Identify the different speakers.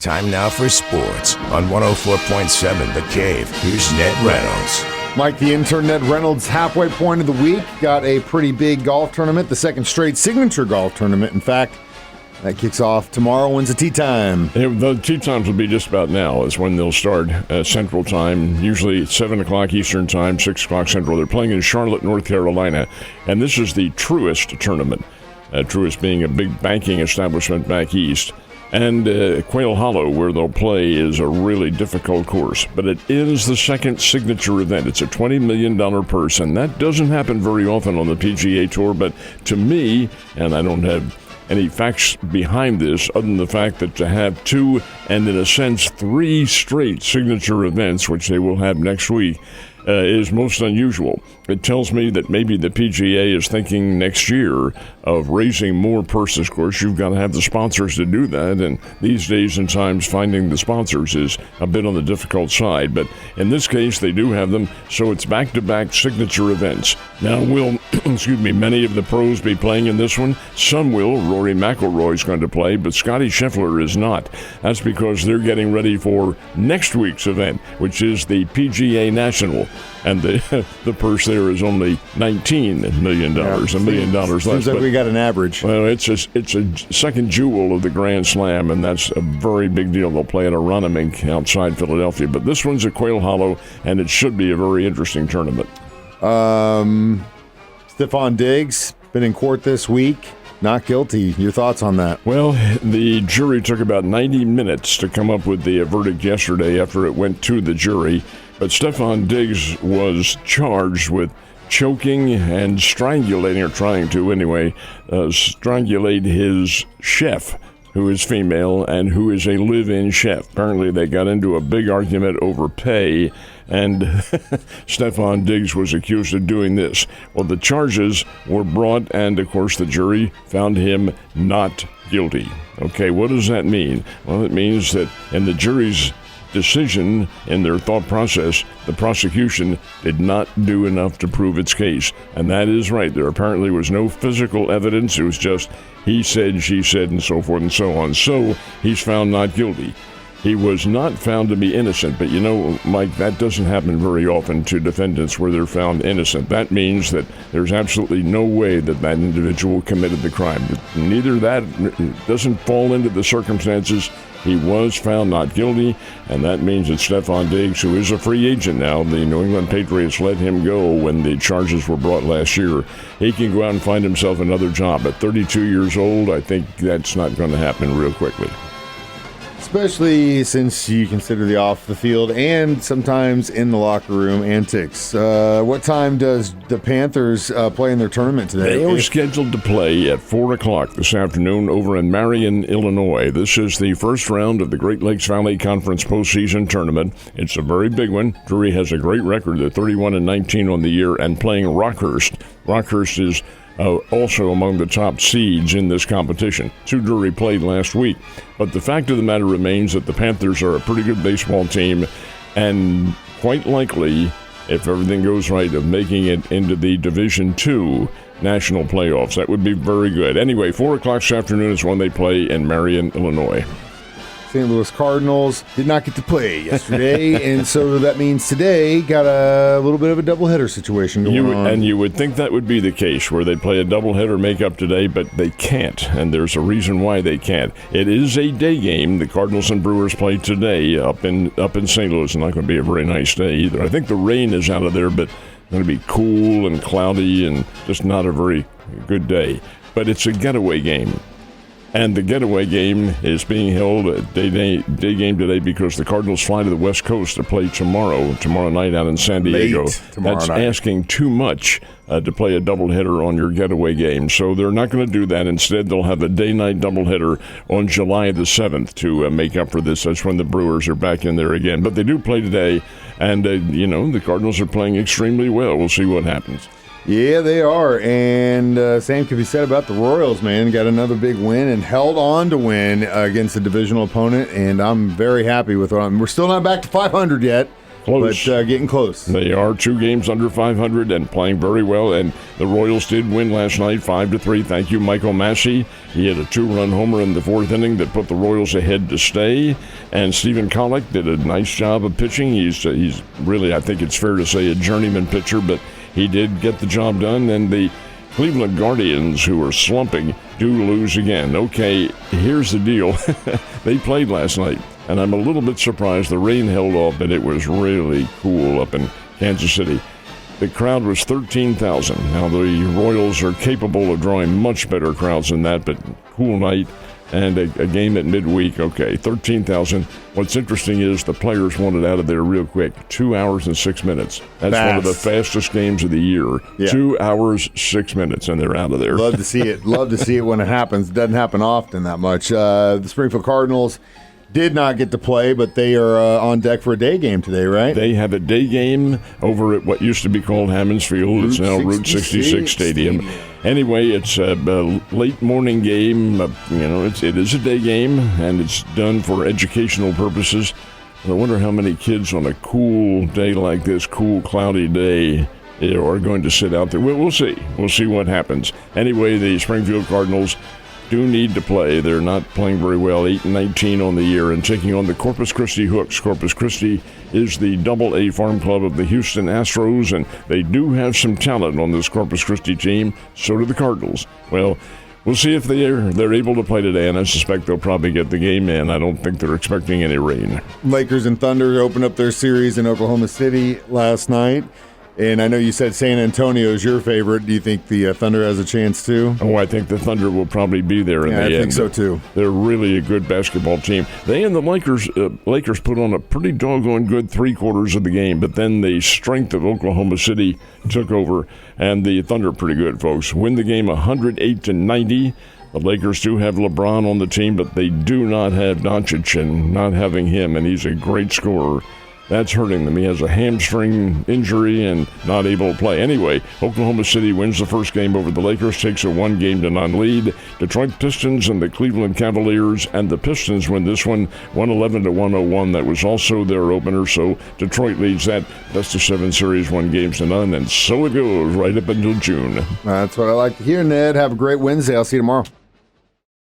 Speaker 1: Time now for sports on 104.7 The Cave. Here's Ned Reynolds.
Speaker 2: Mike, the intern, Ned Reynolds, halfway point of the week. Got a pretty big golf tournament, the second straight signature golf tournament. In fact, that kicks off tomorrow. When's the tee time?
Speaker 3: The tee times will be just about now is when they'll start Central Time, usually 7 o'clock Eastern Time, 6 o'clock Central. They're playing in Charlotte, North Carolina, and this is the Truist tournament. Truist being a big banking establishment back east. And Quail Hollow, where they'll play, is a really difficult course. But it is the second signature event. It's a $20 million purse, and that doesn't happen very often on the PGA Tour. But to me, and I don't have any facts behind this other than the fact that to have two and, in a sense, three straight signature events, which they will have next week, is most unusual. It tells me that maybe the PGA is thinking next year of raising more purses. Of course, you've got to have the sponsors to do that, and these days and times finding the sponsors is a bit on the difficult side. But in this case, they do have them, so it's back-to-back signature events. Now, will many of the pros be playing in this one? Some will. Rory McIlroy is going to play, but Scotty Scheffler is not. That's because they're getting ready for next week's event, which is the PGA National. And the purse there is only $19 million, $1 million less.
Speaker 2: Seems like we got an average.
Speaker 3: Well, it's a second jewel of the Grand Slam, and that's a very big deal. They'll play at Aronimink outside Philadelphia. But this one's at Quail Hollow, and it should be a very interesting tournament.
Speaker 2: Stephon Diggs, been in court this week. Not guilty. Your thoughts on that?
Speaker 3: Well, the jury took about 90 minutes to come up with the verdict yesterday after it went to the jury. But Stephon Diggs was charged with choking and strangulating, or trying to anyway, strangulate his chef, who is female and who is a live-in chef. Apparently they got into a big argument over pay, and Stephon Diggs was accused of doing this. Well, the charges were brought, and of course the jury found him not guilty. Okay, what does that mean? Well, it means that in the jury's decision, in their thought process, the prosecution did not do enough to prove its case. And that is right. There apparently was no physical evidence. It was just he said, she said, and so forth and so on. So he's found not guilty. He was not found to be innocent. But you know, Mike, that doesn't happen very often to defendants where they're found innocent. That means that there's absolutely no way that that individual committed the crime. Neither that doesn't fall into the circumstances. He was found not guilty, and that means that Stephon Diggs, who is a free agent now, the New England Patriots let him go when the charges were brought last year. He can go out and find himself another job. At 32 years old, I think that's not going to happen real quickly.
Speaker 2: Especially since you consider the off the field and sometimes in the locker room antics. What time does the Panthers play in their tournament today?
Speaker 3: They are scheduled to play at 4 o'clock this afternoon over in Marion, Illinois. This is the first round of the Great Lakes Valley Conference postseason tournament. It's a very big one. Drury has a great record. They're 31-19 on the year and playing Rockhurst. Rockhurst is also among the top seeds in this competition. Drury played last week. But the fact of the matter remains that the Panthers are a pretty good baseball team, and quite likely, if everything goes right, of making it into the Division II national playoffs. That would be very good. Anyway, 4 o'clock this afternoon is when they play in Marion, Illinois.
Speaker 2: St. Louis Cardinals did not get to play yesterday, and so that means today got a little bit of a doubleheader situation going on.
Speaker 3: And you would think that would be the case, where they play a doubleheader make-up today, but they can't, and there's a reason why they can't. It is a day game. The Cardinals and Brewers play today up in St. Louis. It's not going to be a very nice day either. I think the rain is out of there, but it's going to be cool and cloudy and just not a very good day. But it's a getaway game. And the getaway game is being held at day game today because the Cardinals fly to the West Coast to play tomorrow night out in San Diego. That's asking too much to play a doubleheader on your getaway game. So they're not going to do that. Instead, they'll have a day-night doubleheader on July the 7th to make up for this. That's when the Brewers are back in there again. But they do play today, and, the Cardinals are playing extremely well. We'll see what happens.
Speaker 2: Yeah, they are, and same could be said about the Royals, man. Got another big win and held on to win against a divisional opponent, and I'm very happy with it. We're still not back to 500 yet,
Speaker 3: Close.
Speaker 2: But getting close.
Speaker 3: They are 2 games under 500 and playing very well. And the Royals did win last night 5-3. Thank you, Michael Massey. He had a 2-run homer in the 4th inning that put the Royals ahead to stay. And Stephen Kolek did a nice job of pitching. He's really, I think it's fair to say, a journeyman pitcher, but he did get the job done. And the Cleveland Guardians, who are slumping, do lose again. Okay, here's the deal. They played last night, and I'm a little bit surprised the rain held off, and it was really cool up in Kansas City. The crowd was 13,000. Now, the Royals are capable of drawing much better crowds than that, but cool night and a game at midweek. Okay, 13,000. What's interesting is the players wanted out of there real quick. 2 hours and 6 minutes. That's one of the fastest games of the year. Yeah. 2 hours, 6 minutes, and they're out of there.
Speaker 2: Love to see it. Love to see it when it happens. It doesn't happen often that much. The Springfield Cardinals did not get to play, but they are on deck for a day game today, right?
Speaker 3: They have a day game over at what used to be called Hammonds Field. It's now Route 66 Stadium. Anyway, it's a late morning game. It is a day game, and it's done for educational purposes. I wonder how many kids on a cool day like this, cool, cloudy day, are going to sit out there. We'll see. We'll see what happens. Anyway, the Springfield Cardinals do need to play. They're not playing very well, 8-19 on the year, and taking on the Corpus Christi Hooks. Corpus Christi is the Double-A farm club of the Houston Astros, and they do have some talent on this Corpus Christi team. So do the Cardinals. Well, we'll see if they're able to play today, and I suspect they'll probably get the game in. I don't think they're expecting any rain.
Speaker 2: Lakers and Thunder opened up their series in Oklahoma City last night. And I know you said San Antonio is your favorite. Do you think the Thunder has a chance too?
Speaker 3: Oh, I think the Thunder will probably be there in the end.
Speaker 2: I think so too.
Speaker 3: They're really a good basketball team. They and the Lakers put on a pretty doggone good 3/4 of the game, but then the strength of Oklahoma City took over, and the Thunder pretty good, folks. Win the game 108-90. The Lakers do have LeBron on the team, but they do not have Doncic, and not having him, and he's a great scorer, that's hurting them. He has a hamstring injury and not able to play. Anyway, Oklahoma City wins the first game over the Lakers, takes a 1-0 lead. Detroit Pistons and the Cleveland Cavaliers, and the Pistons win this one 111-101. That was also their opener, so Detroit leads that best-of-7 series 1-0, and so it goes right up until June.
Speaker 2: That's what I like to hear, Ned. Have a great Wednesday. I'll see you tomorrow.